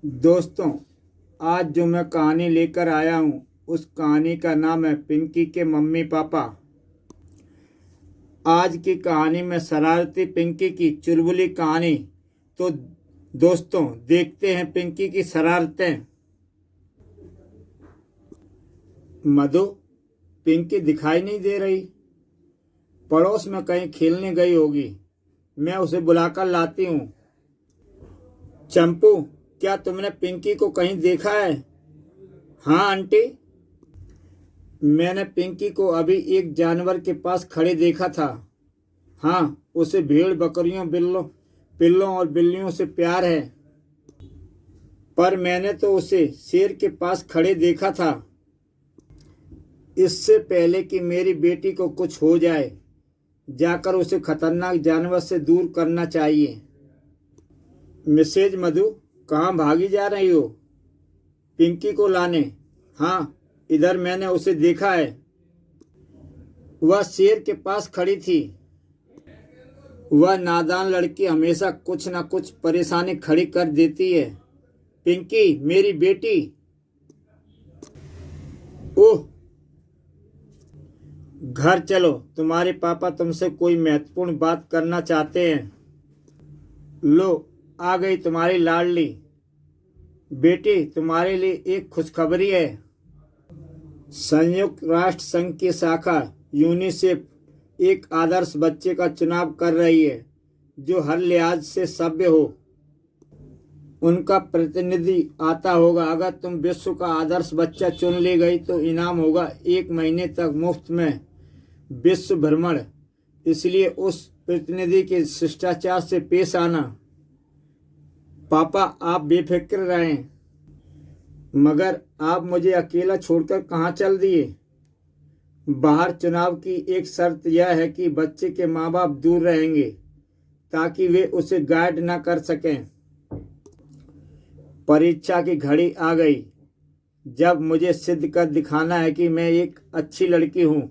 दोस्तों, आज जो मैं कहानी लेकर आया हूँ उस कहानी का नाम है पिंकी के मम्मी पापा। आज की कहानी में शरारती पिंकी की चुलबुली कहानी। तो दोस्तों, देखते हैं पिंकी की शरारतें। मधु, पिंकी दिखाई नहीं दे रही। पड़ोस में कहीं खेलने गई होगी। मैं उसे बुलाकर लाती हूँ। चंपू, क्या तुमने पिंकी को कहीं देखा है? हाँ आंटी, मैंने पिंकी को अभी एक जानवर के पास खड़े देखा था। हाँ, उसे भेड़ बकरियों पिल्लों और बिल्लियों से प्यार है। पर मैंने तो उसे शेर के पास खड़े देखा था। इससे पहले कि मेरी बेटी को कुछ हो जाए, जाकर उसे खतरनाक जानवर से दूर करना चाहिए। मिसेज मधु, कहाँ भागी जा रही हो? पिंकी को लाने। हाँ, इधर मैंने उसे देखा है। वह शेर के पास खड़ी थी। वह नादान लड़की हमेशा कुछ न कुछ परेशानी खड़ी कर देती है। पिंकी, मेरी बेटी। ओह, घर चलो, तुम्हारे पापा तुमसे कोई महत्वपूर्ण बात करना चाहते हैं। लो, आ गई तुम्हारी लाडली बेटी। तुम्हारे लिए एक खुशखबरी है। संयुक्त राष्ट्र संघ की शाखा यूनिसेफ एक आदर्श बच्चे का चुनाव कर रही है जो हर लिहाज से सभ्य हो। उनका प्रतिनिधि आता होगा। अगर तुम विश्व का आदर्श बच्चा चुन ली गई तो इनाम होगा 1 महीने तक मुफ्त में विश्व भ्रमण। इसलिए उस प्रतिनिधि के शिष्टाचार से पेश आना। पापा, आप बेफिक्र रहें। मगर आप मुझे अकेला छोड़कर कहाँ चल दिए? बाहर चुनाव की एक शर्त यह है कि बच्चे के माँ बाप दूर रहेंगे ताकि वे उसे गाइड न कर सकें। परीक्षा की घड़ी आ गई, जब मुझे सिद्ध कर दिखाना है कि मैं एक अच्छी लड़की हूँ।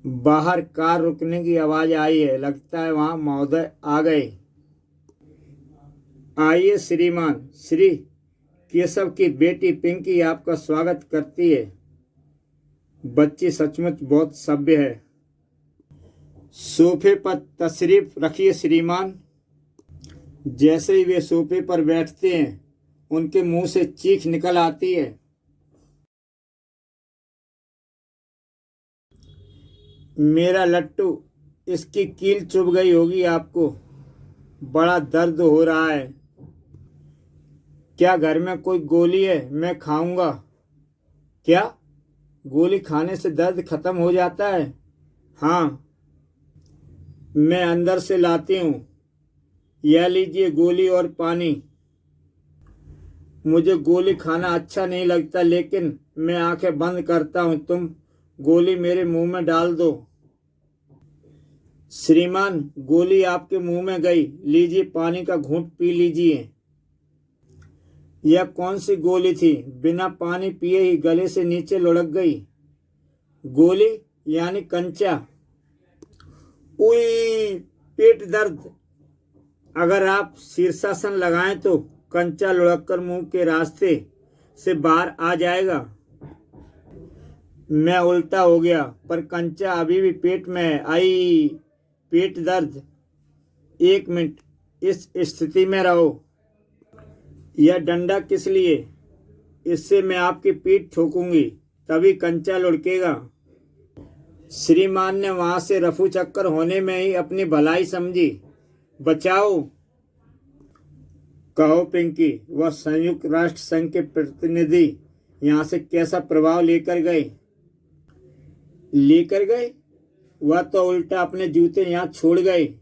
बाहर कार रुकने की आवाज आई है। लगता है वहां महोदय आ गए। आइए श्रीमान। श्री केशव की बेटी पिंकी आपका स्वागत करती है। बच्ची सचमुच बहुत सभ्य है। सोफे पर तशरीफ रखिए श्रीमान। जैसे ही वे सोफे पर बैठते हैं, उनके मुंह से चीख निकल आती है। मेरा लट्टू, इसकी कील चुभ गई होगी आपको। बड़ा दर्द हो रहा है। क्या घर में कोई गोली है? मैं खाऊंगा। क्या? गोली खाने से दर्द खत्म हो जाता है? हाँ, मैं अंदर से लाती हूँ। यह लीजिए गोली और पानी। मुझे गोली खाना अच्छा नहीं लगता, लेकिन मैं आंखें बंद करता हूँ। तुम गोली मेरे मुंह में डाल दो। श्रीमान, गोली आपके मुंह में गई। लीजिए, पानी का घूंट पी लीजिए। यह कौन सी गोली थी? बिना पानी पिए ही गले से नीचे लुढ़क गई। गोली यानी कंचा। उई, पेट दर्द। अगर आप शीर्षासन लगाएं तो कंचा लुढ़ककर मुंह के रास्ते से बाहर आ जाएगा। मैं उल्टा हो गया, पर कंचा अभी भी पेट में है। आई, पेट दर्द। 1 मिनट, इस स्थिति में रहो। यह डंडा किस लिए? इससे मैं आपकी पीठ ठोकूंगी, तभी कंचा लुढ़केगा। श्रीमान ने वहां से रफू चक्कर होने में ही अपनी भलाई समझी। बचाओ। कहो पिंकी, वह संयुक्त राष्ट्र संघ के प्रतिनिधि यहाँ से कैसा प्रभाव लेकर गए? वह तो उल्टा अपने जूते यहाँ छोड़ गए।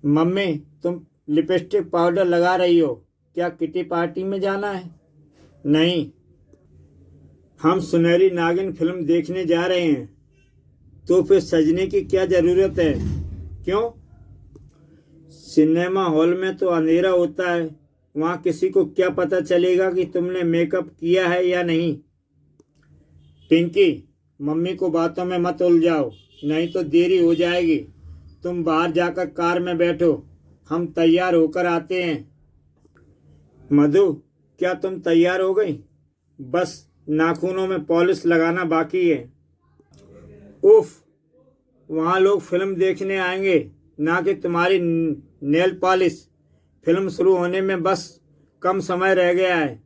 मम्मी, तुम लिपस्टिक पाउडर लगा रही हो। क्या किटी पार्टी में जाना है? नहीं, हम सुनहरी नागिन फिल्म देखने जा रहे हैं। तो फिर सजने की क्या जरूरत है? क्यों? सिनेमा हॉल में तो अंधेरा होता है। वहां किसी को क्या पता चलेगा कि तुमने मेकअप किया है या नहीं। पिंकी, मम्मी को बातों में मत उलझाओ, नहीं तो देरी हो जाएगी। तुम बाहर जाकर कार में बैठो। हम तैयार होकर आते हैं। मधु, क्या तुम तैयार हो गई? बस नाखूनों में पॉलिश लगाना बाकी है। उफ, वहाँ लोग फिल्म देखने आएंगे, ना कि तुम्हारी नेल पॉलिश। फिल्म शुरू होने में बस कम समय रह गया है।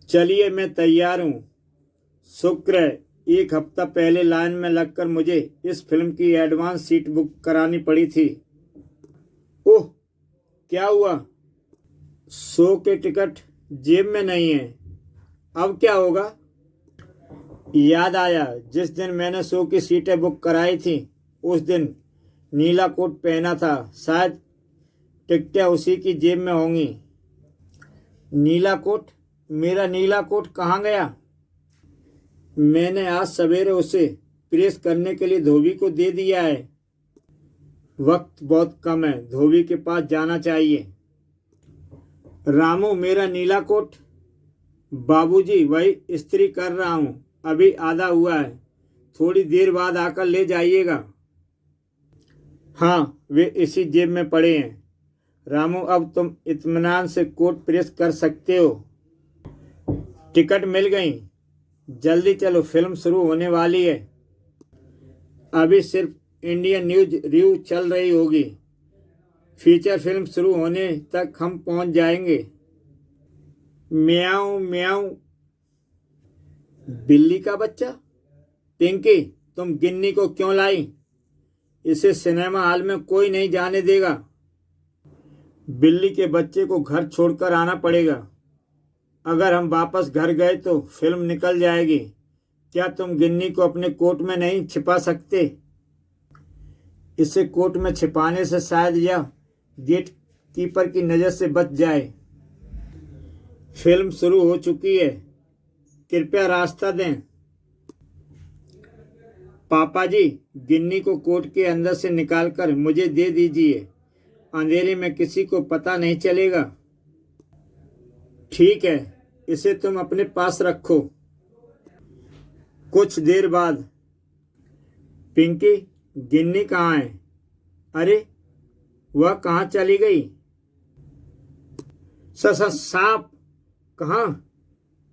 चलिए, मैं तैयार हूँ। शुक्र है, एक हफ्ता पहले लाइन में लगकर मुझे इस फिल्म की एडवांस सीट बुक करानी पड़ी थी। ओह, क्या हुआ? शो के टिकट जेब में नहीं है। अब क्या होगा? याद आया, जिस दिन मैंने शो की सीटें बुक कराई थी उस दिन नीला कोट पहना था। शायद टिकटें उसी की जेब में होंगी। नीला कोट? मेरा नीला कोट कहाँ गया? मैंने आज सवेरे उसे प्रेस करने के लिए धोबी को दे दिया है। वक्त बहुत कम है, धोबी के पास जाना चाहिए। रामू, मेरा नीला कोट? बाबूजी, वही इस्त्री कर रहा हूँ, अभी आधा हुआ है। थोड़ी देर बाद आकर ले जाइएगा। हाँ, वे इसी जेब में पड़े हैं। रामू, अब तुम इत्मीनान से कोट प्रेस कर सकते हो। टिकट मिल गई? जल्दी चलो, फिल्म शुरू होने वाली है। अभी सिर्फ इंडियन न्यूज रिव्यू चल रही होगी। फीचर फिल्म शुरू होने तक हम पहुंच जाएंगे। म्याऊं म्याऊं। बिल्ली का बच्चा? पिंकी, तुम गिन्नी को क्यों लाई? इसे सिनेमा हॉल में कोई नहीं जाने देगा। बिल्ली के बच्चे को घर छोड़कर आना पड़ेगा। अगर हम वापस घर गए तो फिल्म निकल जाएगी। क्या तुम गिन्नी को अपने कोट में नहीं छिपा सकते? इसे कोट में छिपाने से शायद यह गेट कीपर की नज़र से बच जाए। फिल्म शुरू हो चुकी है, कृपया रास्ता दें। पापा जी, गिन्नी को कोट के अंदर से निकालकर मुझे दे दीजिए। अंधेरे में किसी को पता नहीं चलेगा। ठीक है, इसे तुम अपने पास रखो। कुछ देर बाद, पिंकी, गिन्नी कहाँ है? अरे, वह कहाँ चली गई? सांप? कहाँ?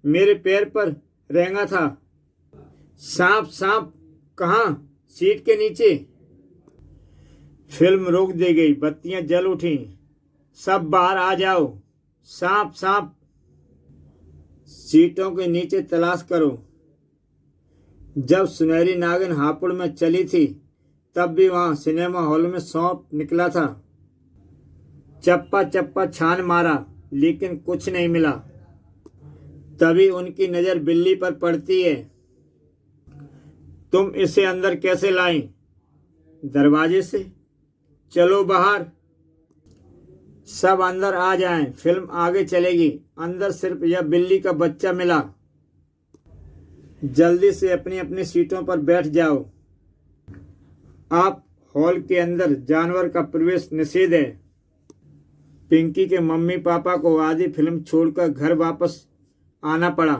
मेरे पैर पर रेंगा था। सांप सांप कहाँ? सीट के नीचे। फिल्म रोक दी गई, बत्तियां जल उठी। सब बाहर आ जाओ। सांप सांप। सीटों के नीचे तलाश करो। जब सुनहरी नागिन हापुड़ में चली थी तब भी वहां सिनेमा हॉल में सांप निकला था। चप्पा चप्पा छान मारा लेकिन कुछ नहीं मिला। तभी उनकी नजर बिल्ली पर पड़ती है। तुम इसे अंदर कैसे लाई? दरवाजे से। चलो बाहर। सब अंदर आ जाएं, फिल्म आगे चलेगी। अंदर सिर्फ यह बिल्ली का बच्चा मिला। जल्दी से अपनी अपनी सीटों पर बैठ जाओ। आप हॉल के अंदर जानवर का प्रवेश निषेध है। पिंकी के मम्मी पापा को आधी फिल्म छोड़कर घर वापस आना पड़ा।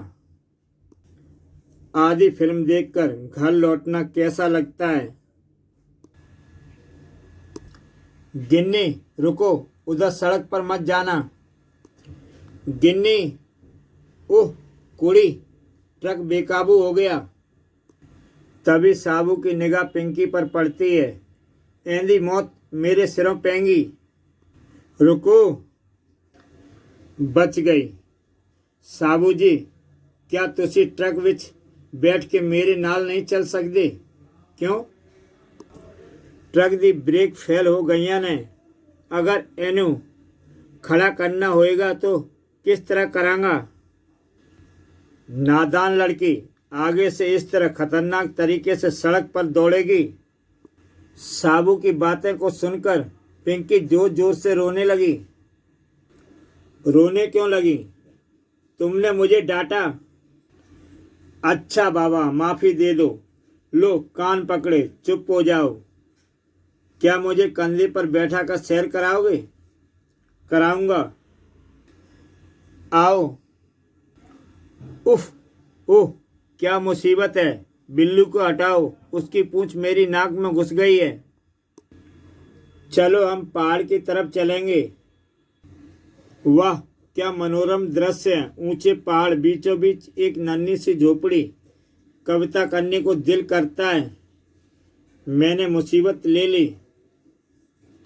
आधी फिल्म देखकर घर लौटना कैसा लगता है? गिन्नी, रुको, उधर सड़क पर मत जाना। गिन्नी। ओह कुड़ी, ट्रक बेकाबू हो गया। तभी साबू की निगाह पिंकी पर पड़ती है। एंधी मौत मेरे सिरों पेंगी। रुको। बच गई। साबू जी, क्या तुसी ट्रक विच बैठ के मेरे नाल नहीं चल सकते? क्यों? ट्रक दी ब्रेक फेल हो गई ने। अगर एनू खड़ा करना होएगा तो किस तरह करांगा? नादान लड़की, आगे से इस तरह खतरनाक तरीके से सड़क पर दौड़ेगी। साबू की बातें को सुनकर पिंकी जोर जोर से रोने लगी। रोने क्यों लगी? तुमने मुझे डांटा। अच्छा बाबा, माफी दे दो। लो कान पकड़े, चुप हो जाओ। क्या मुझे कंधे पर बैठा कर सैर कराओगे? कराऊंगा। आओ। उफ, ओह, क्या मुसीबत है। बिल्लू को हटाओ, उसकी पूंछ मेरी नाक में घुस गई है। चलो हम पहाड़ की तरफ चलेंगे। वाह, क्या मनोरम दृश्य है। ऊंचे पहाड़, बीचों बीच एक नन्ही सी झोपड़ी। कविता करने को दिल करता है। मैंने मुसीबत ले ली।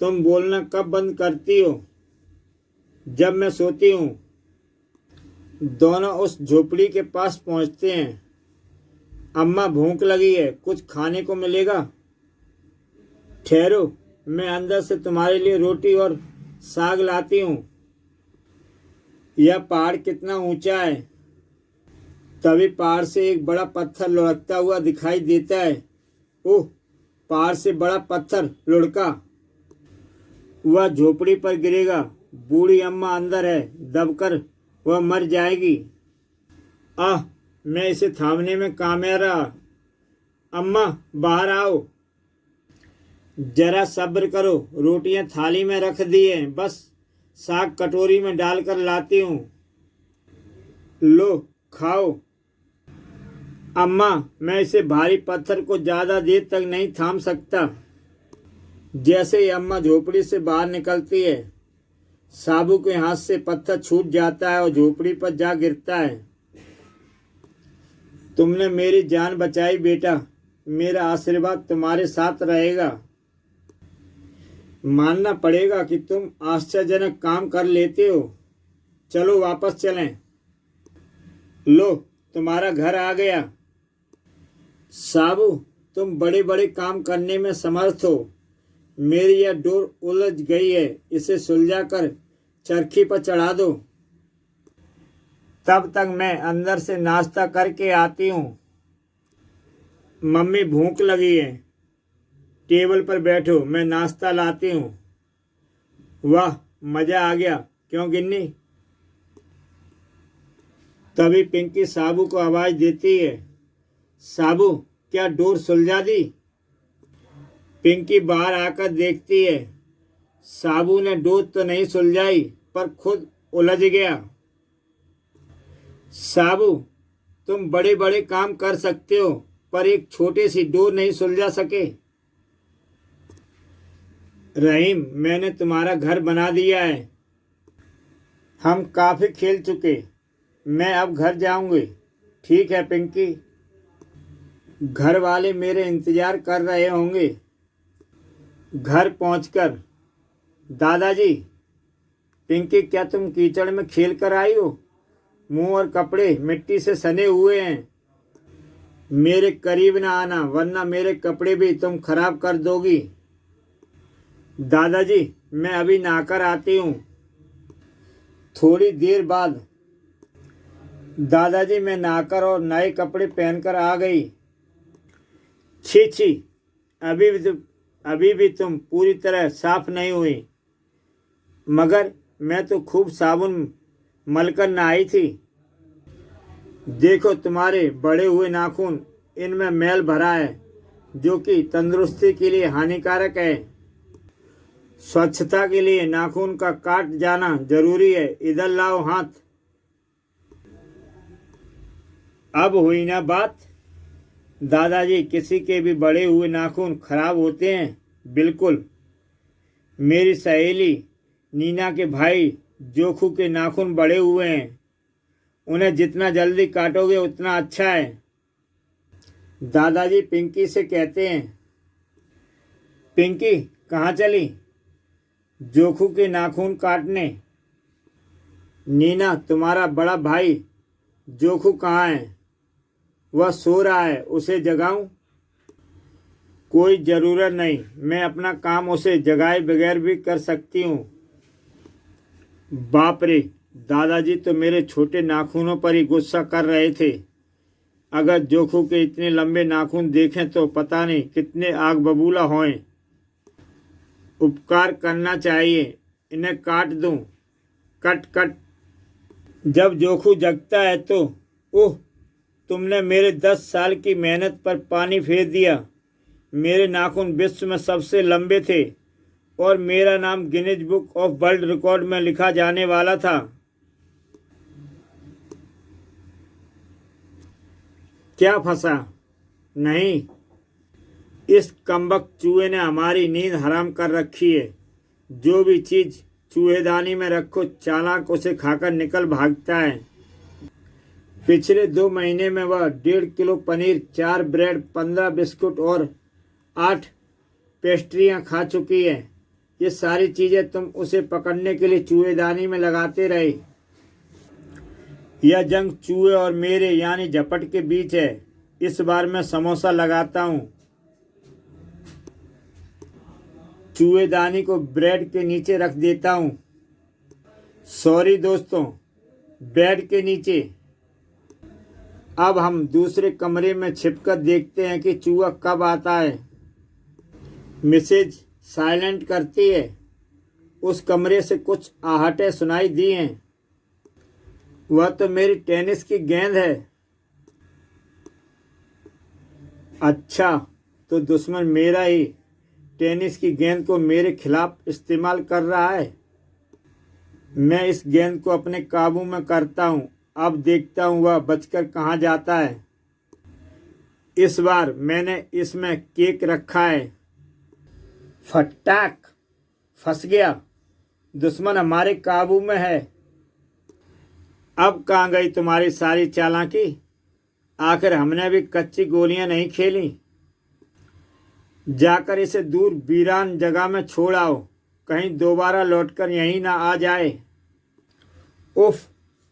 तुम बोलना कब बंद करती हो? जब मैं सोती हूँ। दोनों उस झोपड़ी के पास पहुंचते हैं। अम्मा, भूख लगी है, कुछ खाने को मिलेगा? ठहरो, मैं अंदर से तुम्हारे लिए रोटी और साग लाती हूँ। यह पहाड़ कितना ऊंचा है। तभी पहाड़ से एक बड़ा पत्थर लुढ़कता हुआ दिखाई देता है। ओह, पहाड़ से बड़ा पत्थर लुढ़का। वह झोपड़ी पर गिरेगा। बूढ़ी अम्मा अंदर है, दबकर वह मर जाएगी। आह, मैं इसे थामने में कामयाब रहा। अम्मा, बाहर आओ। जरा सब्र करो, रोटियां थाली में रख दी हैं, बस साग कटोरी में डालकर लाती हूँ। लो, खाओ। अम्मा, मैं इसे भारी पत्थर को ज्यादा देर तक नहीं थाम सकता। जैसे ही अम्मा झोपड़ी से बाहर निकलती है, साबू के हाथ से पत्थर छूट जाता है और झोपड़ी पर जा गिरता है। तुमने मेरी जान बचाई बेटा। मेरा आशीर्वाद तुम्हारे साथ रहेगा। मानना पड़ेगा कि तुम आश्चर्यजनक काम कर लेते हो। चलो वापस चलें। लो, तुम्हारा घर आ गया। साबू, तुम बड़े बड़े काम करने में समर्थ हो। मेरी यह डोर उलझ गई है, इसे सुलझा कर चरखी पर चढ़ा दो। तब तक मैं अंदर से नाश्ता करके आती हूँ। मम्मी, भूख लगी है। टेबल पर बैठो, मैं नाश्ता लाती हूँ। वाह, मजा आ गया, क्यों गिन्नी? तभी पिंकी साबू को आवाज देती है। साबू, क्या डोर सुलझा दी? पिंकी बाहर आकर देखती है। साबू ने डोर तो नहीं सुलझाई, पर खुद उलझ गया। साबू, तुम बड़े बड़े काम कर सकते हो, पर एक छोटी सी डोर नहीं सुलझा सके। रहीम, मैंने तुम्हारा घर बना दिया है। हम काफी खेल चुके, मैं अब घर जाऊंगी। ठीक है पिंकी। घर वाले मेरे इंतजार कर रहे होंगे। घर पहुंचकर, दादाजी। पिंकी, क्या तुम कीचड़ में खेल कर आई हो? मुंह और कपड़े मिट्टी से सने हुए हैं। मेरे करीब ना आना, वरना मेरे कपड़े भी तुम खराब कर दोगी। दादाजी, मैं अभी नहाकर आती हूँ। थोड़ी देर बाद, दादाजी, मैं नहाकर और नए कपड़े पहनकर आ गई। छी छी, अभी भी तुम पूरी तरह साफ नहीं हुई। मगर मैं तो खूब साबुन मलकर नहाई थी। देखो तुम्हारे बड़े हुए नाखून, इनमें मैल भरा है, जो कि तंदुरुस्ती के लिए हानिकारक है। स्वच्छता के लिए नाखून का काट जाना जरूरी है। इधर लाओ हाथ। अब हुई ना बात? दादाजी, किसी के भी बड़े हुए नाखून खराब होते हैं? बिल्कुल। मेरी सहेली नीना के भाई जोखू के नाखून बड़े हुए हैं। उन्हें जितना जल्दी काटोगे उतना अच्छा है। दादाजी पिंकी से कहते हैं। पिंकी कहाँ चली? जोखू के नाखून काटने। नीना, तुम्हारा बड़ा भाई जोखू कहाँ है? वह सो रहा है, उसे जगाऊं? कोई ज़रूरत नहीं, मैं अपना काम उसे जगाए बगैर भी कर सकती हूँ। बाप रे, दादाजी तो मेरे छोटे नाखूनों पर ही गुस्सा कर रहे थे। अगर जोखू के इतने लंबे नाखून देखें तो पता नहीं कितने आग बबूला हों। उपकार करना चाहिए, इन्हें काट दूं। Cut cut. जब जोखू जगता है तो ओह, तुमने मेरे 10 साल की मेहनत पर पानी फेर दिया। मेरे नाखून विश्व में सबसे लंबे थे और मेरा नाम Guinness book of world record में लिखा जाने वाला था। क्या फंसा? नहीं, इस कमबख्त चूहे ने हमारी नींद हराम कर रखी है। जो भी चीज़ चूहेदानी में रखो चालाक उसे खाकर निकल भागता है। पिछले 2 महीने में वह 1.5 किलो पनीर, 4 ब्रेड, 15 बिस्कुट और 8 पेस्ट्रियां खा चुकी है। ये सारी चीज़ें तुम उसे पकड़ने के लिए चूहेदानी में लगाते रहे। यह जंग चूहे और मेरे यानी झपट के बीच है। इस बार मैं समोसा लगाता हूँ। चूहेदानी को ब्रेड के नीचे रख देता हूँ। सॉरी दोस्तों, बेड के नीचे। अब हम दूसरे कमरे में छिपकर देखते हैं कि चूहा कब आता है। मिसेज साइलेंट करती है। उस कमरे से कुछ आहटें सुनाई दी हैं। वह तो मेरी टेनिस की गेंद है। अच्छा, तो दुश्मन मेरा ही टेनिस की गेंद को मेरे खिलाफ इस्तेमाल कर रहा है। मैं इस गेंद को अपने काबू में करता हूँ। अब देखता हूँ वह बचकर कहाँ जाता है। इस बार मैंने इसमें केक रखा है। फटाक, फंस गया। दुश्मन हमारे काबू में है। अब कहाँ गई तुम्हारी सारी चालाकी? आखिर हमने भी कच्ची गोलियां नहीं खेली। जाकर इसे दूर वीरान जगह में छोड़ आओ, कहीं दोबारा लौटकर यहीं ना आ जाए। उफ,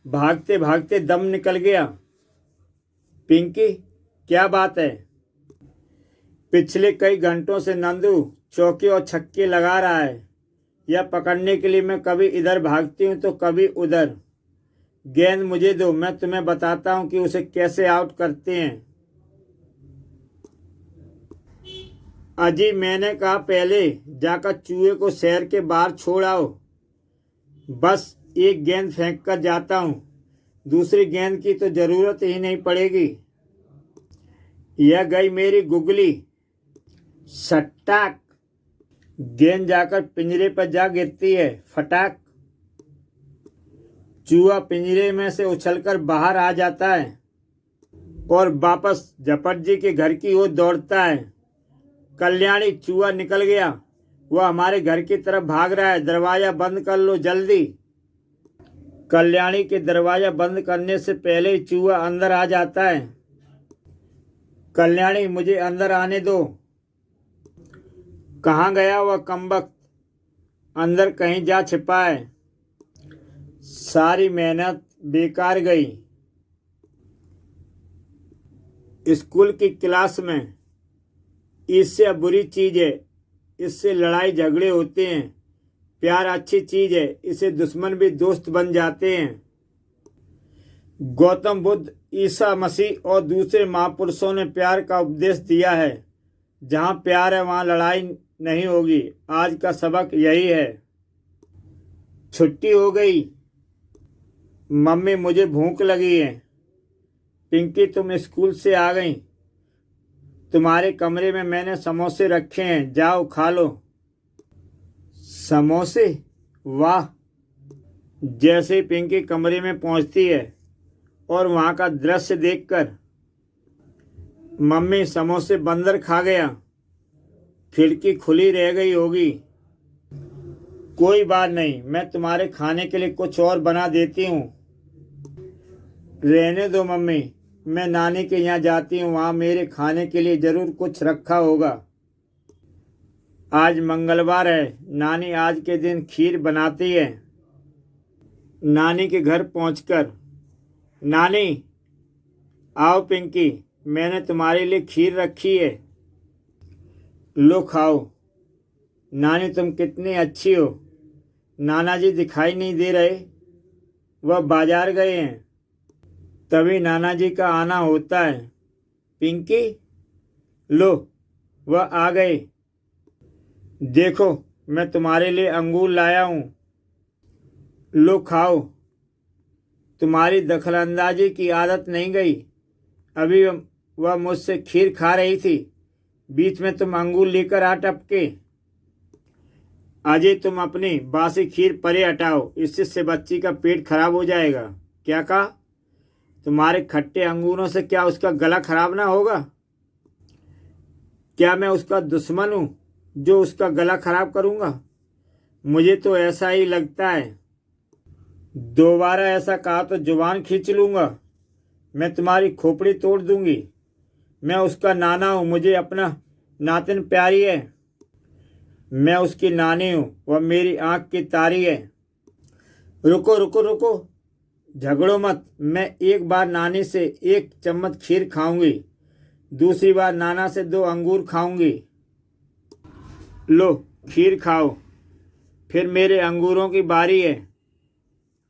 भागते भागते दम निकल गया। पिंकी, क्या बात है? पिछले कई घंटों से नंदू चौके और छक्के लगा रहा है। यह पकड़ने के लिए मैं कभी इधर भागती हूँ तो कभी उधर। गेंद मुझे दो, मैं तुम्हें बताता हूँ कि उसे कैसे आउट करते हैं। अजी, मैंने कहा पहले जाकर चूहे को शहर के बाहर छोड़ आओ। बस एक गेंद फेंक कर जाता हूँ, दूसरी गेंद की तो जरूरत ही नहीं पड़ेगी। यह गई मेरी गुगली। सट्टाक, गेंद जाकर पिंजरे पर जा गिरती है। फटाक, चूहा पिंजरे में से उछलकर बाहर आ जाता है और वापस झपट जी के घर की ओर दौड़ता है। कल्याणी, चूहा निकल गया। वह हमारे घर की तरफ भाग रहा है। दरवाजा बंद कर लो जल्दी। कल्याणी के दरवाजा बंद करने से पहले ही चूहा अंदर आ जाता है। कल्याणी, मुझे अंदर आने दो। कहाँ गया वह कमबख्त? अंदर कहीं जा छिपा है। सारी मेहनत बेकार गई। स्कूल की क्लास में इससे बुरी चीज़ है। इससे लड़ाई झगड़े होते हैं। प्यार अच्छी चीज़ है, इसे दुश्मन भी दोस्त बन जाते हैं। गौतम बुद्ध, ईसा मसीह और दूसरे महापुरुषों ने प्यार का उपदेश दिया है। जहाँ प्यार है वहाँ लड़ाई नहीं होगी। आज का सबक यही है। छुट्टी हो गई। मम्मी, मुझे भूख लगी है। पिंकी, तुम स्कूल से आ गई। तुम्हारे कमरे में मैंने समोसे रखे हैं, जाओ खा लो। समोसे? वाह। जैसे ही पिंकी कमरे में पहुंचती है और वहां का दृश्य देखकर, मम्मी, समोसे बंदर खा गया। खिड़की खुली रह गई होगी। कोई बात नहीं, मैं तुम्हारे खाने के लिए कुछ और बना देती हूँ। रहने दो मम्मी, मैं नानी के यहाँ जाती हूँ, वहाँ मेरे खाने के लिए ज़रूर कुछ रखा होगा। आज मंगलवार है, नानी आज के दिन खीर बनाती है। नानी के घर पहुँचकर, नानी, आओ पिंकी, मैंने तुम्हारे लिए खीर रखी है, लो खाओ। नानी, तुम कितनी अच्छी हो। नाना जी दिखाई नहीं दे रहे, वह बाजार गए हैं। तभी नाना जी का आना होता है। पिंकी, लो, वह आ गए। देखो, मैं तुम्हारे लिए अंगूर लाया हूँ, लो खाओ। तुम्हारी दखलंदाजी की आदत नहीं गई। अभी वह मुझसे खीर खा रही थी, बीच में तुम अंगूर लेकर आ टपके। अजय, तुम अपनी बासी खीर परे हटाओ, इससे बच्ची का पेट खराब हो जाएगा। क्या कहा? तुम्हारे खट्टे अंगूरों से क्या उसका गला खराब ना होगा? क्या मैं उसका दुश्मन हूँ जो उसका गला खराब करूँगा? मुझे तो ऐसा ही लगता है। दोबारा ऐसा कहा तो जुबान खींच लूँगा। मैं तुम्हारी खोपड़ी तोड़ दूंगी। मैं उसका नाना हूँ, मुझे अपना नातिन प्यारी है। मैं उसकी नानी हूँ, वह मेरी आँख की तारी है। रुको रुको रुको, झगड़ो मत। मैं एक बार नानी से 1 चम्मच खीर खाऊंगी, दूसरी बार नाना से 2 अंगूर खाऊंगी। लो खीर खाओ, फिर मेरे अंगूरों की बारी है।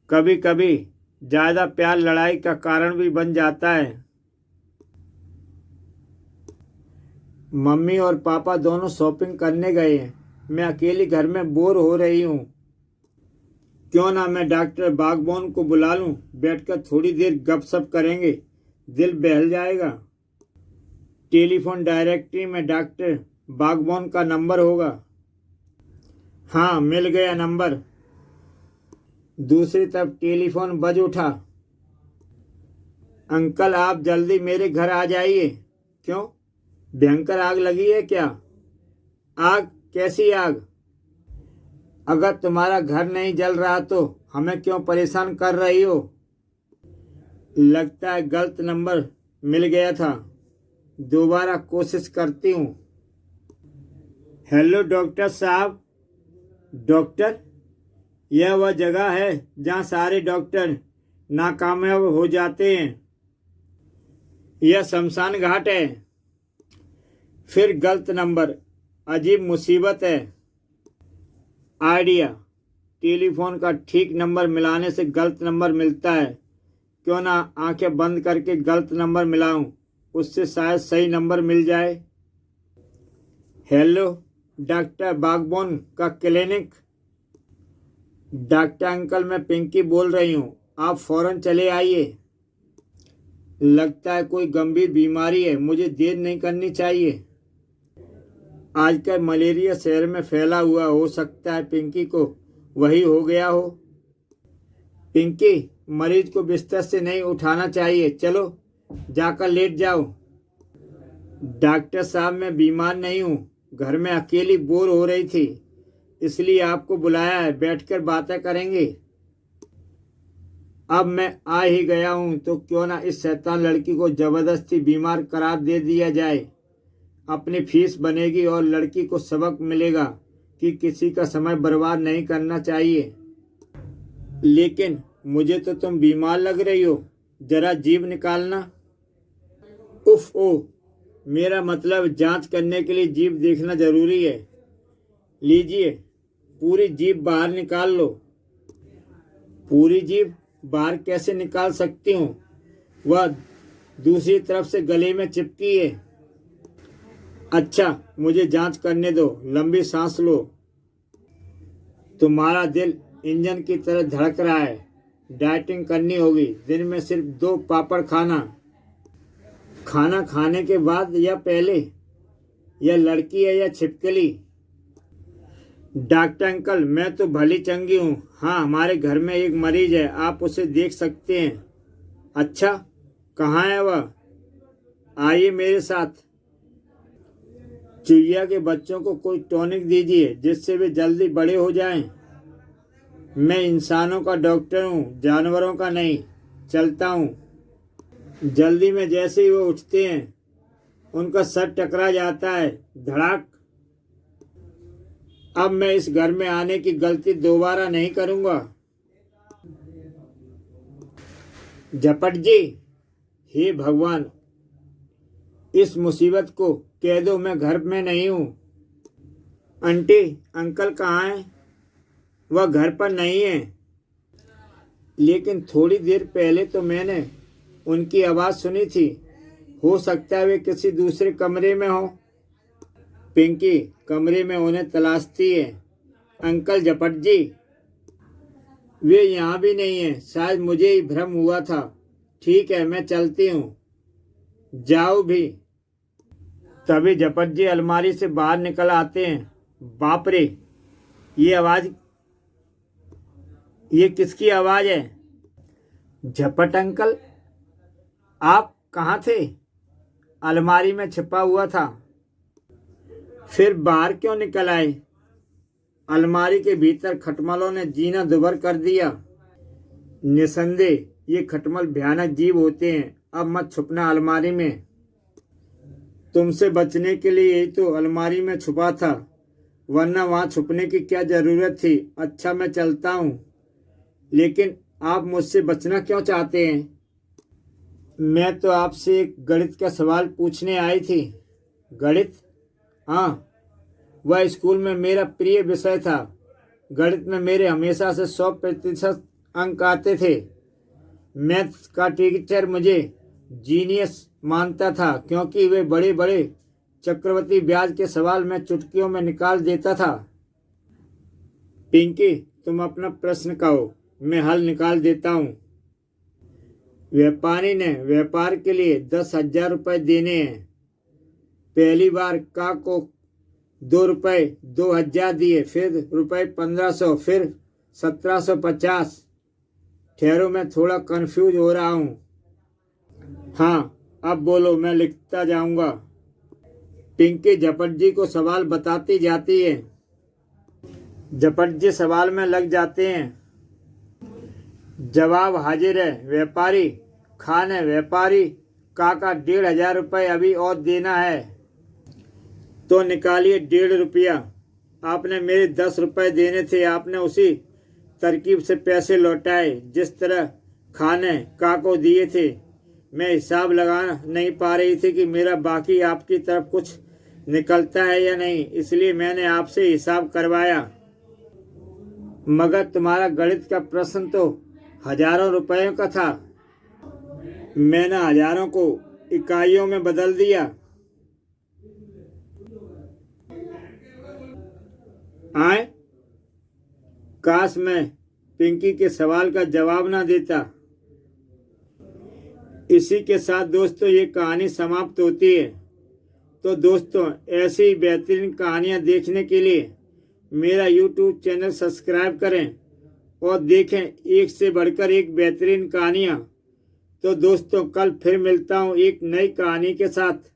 कभी कभी ज़्यादा प्यार लड़ाई का कारण भी बन जाता है। मम्मी और पापा दोनों शॉपिंग करने गए हैं। मैं अकेली घर में बोर हो रही हूँ। क्यों ना मैं डॉक्टर बागबान को बुला लूँ, बैठकर थोड़ी देर गपशप करेंगे, दिल बहल जाएगा। टेलीफोन डायरेक्टरी में डॉक्टर बागबान का नंबर होगा। हाँ, मिल गया नंबर। दूसरी तरफ टेलीफोन बज उठा। अंकल, आप जल्दी मेरे घर आ जाइए। क्यों, भयंकर आग लगी है क्या? आग? कैसी आग? अगर तुम्हारा घर नहीं जल रहा तो हमें क्यों परेशान कर रही हो? लगता है गलत नंबर मिल गया था, दोबारा कोशिश करती हूँ। हेलो डॉक्टर साहब। डॉक्टर? यह वह जगह है जहाँ सारे डॉक्टर नाकामयाब हो जाते हैं। यह शमशान घाट है। फिर गलत नंबर, अजीब मुसीबत है। आइडिया, टेलीफोन का ठीक नंबर मिलाने से गलत नंबर मिलता है। क्यों ना आंखें बंद करके गलत नंबर मिलाऊं, उससे शायद सही नंबर मिल जाए। हेलो, डॉक्टर बागबान का क्लिनिक। डॉक्टर अंकल, मैं पिंकी बोल रही हूँ, आप फौरन चले आइए। लगता है कोई गंभीर बीमारी है, मुझे देर नहीं करनी चाहिए। आजकल मलेरिया शहर में फैला हुआ, हो सकता है पिंकी को वही हो गया हो। पिंकी, मरीज को बिस्तर से नहीं उठाना चाहिए, चलो जाकर लेट जाओ। डॉक्टर साहब, मैं बीमार नहीं हूँ, घर में अकेली बोर हो रही थी, इसलिए आपको बुलाया है, बैठकर बातें करेंगे। अब मैं आ ही गया हूँ तो क्यों ना इस शैतान लड़की को जबरदस्ती बीमार करार दे दिया जाए। अपनी फीस बनेगी और लड़की को सबक मिलेगा कि किसी का समय बर्बाद नहीं करना चाहिए। लेकिन मुझे तो तुम बीमार लग रही हो, जरा जीभ निकालना। उफ ओ, मेरा मतलब जांच करने के लिए जीभ देखना जरूरी है। लीजिए, पूरी जीभ बाहर निकाल लो। पूरी जीभ बाहर कैसे निकाल सकती हूँ? वह दूसरी तरफ से गले में चिपकी है। अच्छा, मुझे जांच करने दो, लंबी सांस लो। तुम्हारा दिल इंजन की तरह धड़क रहा है। डाइटिंग करनी होगी, दिन में सिर्फ 2 पापड़ खाना। खाना खाने के बाद या पहले? यह लड़की है या छिपकली? डॉक्टर अंकल, मैं तो भली चंगी हूँ। हाँ, हमारे घर में एक मरीज है, आप उसे देख सकते हैं। अच्छा, कहाँ है वह? आइए मेरे साथ। चिड़िया के बच्चों को कोई टॉनिक दीजिए जिससे वे जल्दी बड़े हो जाएं। मैं इंसानों का डॉक्टर हूँ, जानवरों का नहीं। चलता हूँ। जल्दी में जैसे ही वो उठते हैं, उनका सर टकरा जाता है, धड़ाक। अब मैं इस घर में आने की गलती दोबारा नहीं करूँगा। झपट जी, हे भगवान, इस मुसीबत को कह दो मैं घर में नहीं हूँ। आंटी, अंकल कहाँ हैं? वह घर पर नहीं है। लेकिन थोड़ी देर पहले तो मैंने उनकी आवाज़ सुनी थी। हो सकता है वे किसी दूसरे कमरे में हो। पिंकी कमरे में उन्हें तलाशती है। अंकल झपट जी, वे यहाँ भी नहीं है, शायद मुझे ही भ्रम हुआ था। ठीक है, मैं चलती हूँ, जाओ भी। तभी झपट जी अलमारी से बाहर निकल आते हैं। बाप रे, ये आवाज़, ये किसकी आवाज़ है? झपट अंकल, आप कहाँ थे? अलमारी में छिपा हुआ था। फिर बाहर क्यों निकल आए? अलमारी के भीतर खटमलों ने जीना दुभर कर दिया। निसंदेह ये खटमल भयानक जीव होते हैं। अब मत छुपना अलमारी में। तुमसे बचने के लिए यही तो अलमारी में छुपा था, वरना वहां छुपने की क्या जरूरत थी। अच्छा मैं चलता हूँ। लेकिन आप मुझसे बचना क्यों चाहते हैं? मैं तो आपसे एक गणित का सवाल पूछने आई थी। गणित? हाँ, वह स्कूल में मेरा प्रिय विषय था। गणित में मेरे हमेशा से 100% अंक आते थे। मैथ्स का टीचर मुझे जीनियस मानता था, क्योंकि वे बड़े बड़े चक्रवृद्धि ब्याज के सवाल मैं चुटकियों में निकाल देता था। पिंकी, तुम अपना प्रश्न कहो, मैं हल निकाल देता हूँ। व्यापारी ने व्यापार के लिए 10,000 रुपये देने हैं। पहली बार का को 2 रुपये 2,000 दिए, फिर रुपये 1,500, फिर 1,750। ठहरो, मैं थोड़ा कंफ्यूज हो रहा हूँ। हाँ, अब बोलो, मैं लिखता जाऊंगा। पिंकी झपट जी को सवाल बताती जाती है। झपट जी सवाल में लग जाते हैं। जवाब हाजिर है। व्यापारी खान है। व्यापारी काका 1,500 रुपये अभी और देना है। तो निकालिए 1,500 रुपया। आपने मेरे 10 रुपये देने थे। आपने उसी तरकीब से पैसे लौटाए जिस तरह खान ने काको दिए थे। मैं हिसाब लगा नहीं पा रही थी कि मेरा बाकी आपकी तरफ कुछ निकलता है या नहीं, इसलिए मैंने आपसे हिसाब करवाया। मगर तुम्हारा गणित का प्रश्न तो हजारों रुपयों का था। मैंने हजारों को इकाइयों में बदल दिया। आए, काश मैं पिंकी के सवाल का जवाब ना देता। इसी के साथ दोस्तों ये कहानी समाप्त होती है। तो दोस्तों ऐसी ही बेहतरीन कहानियाँ देखने के लिए मेरा YouTube चैनल सब्सक्राइब करें और देखें एक से बढ़कर एक बेहतरीन कहानियाँ। तो दोस्तों कल फिर मिलता हूँ एक नई कहानी के साथ।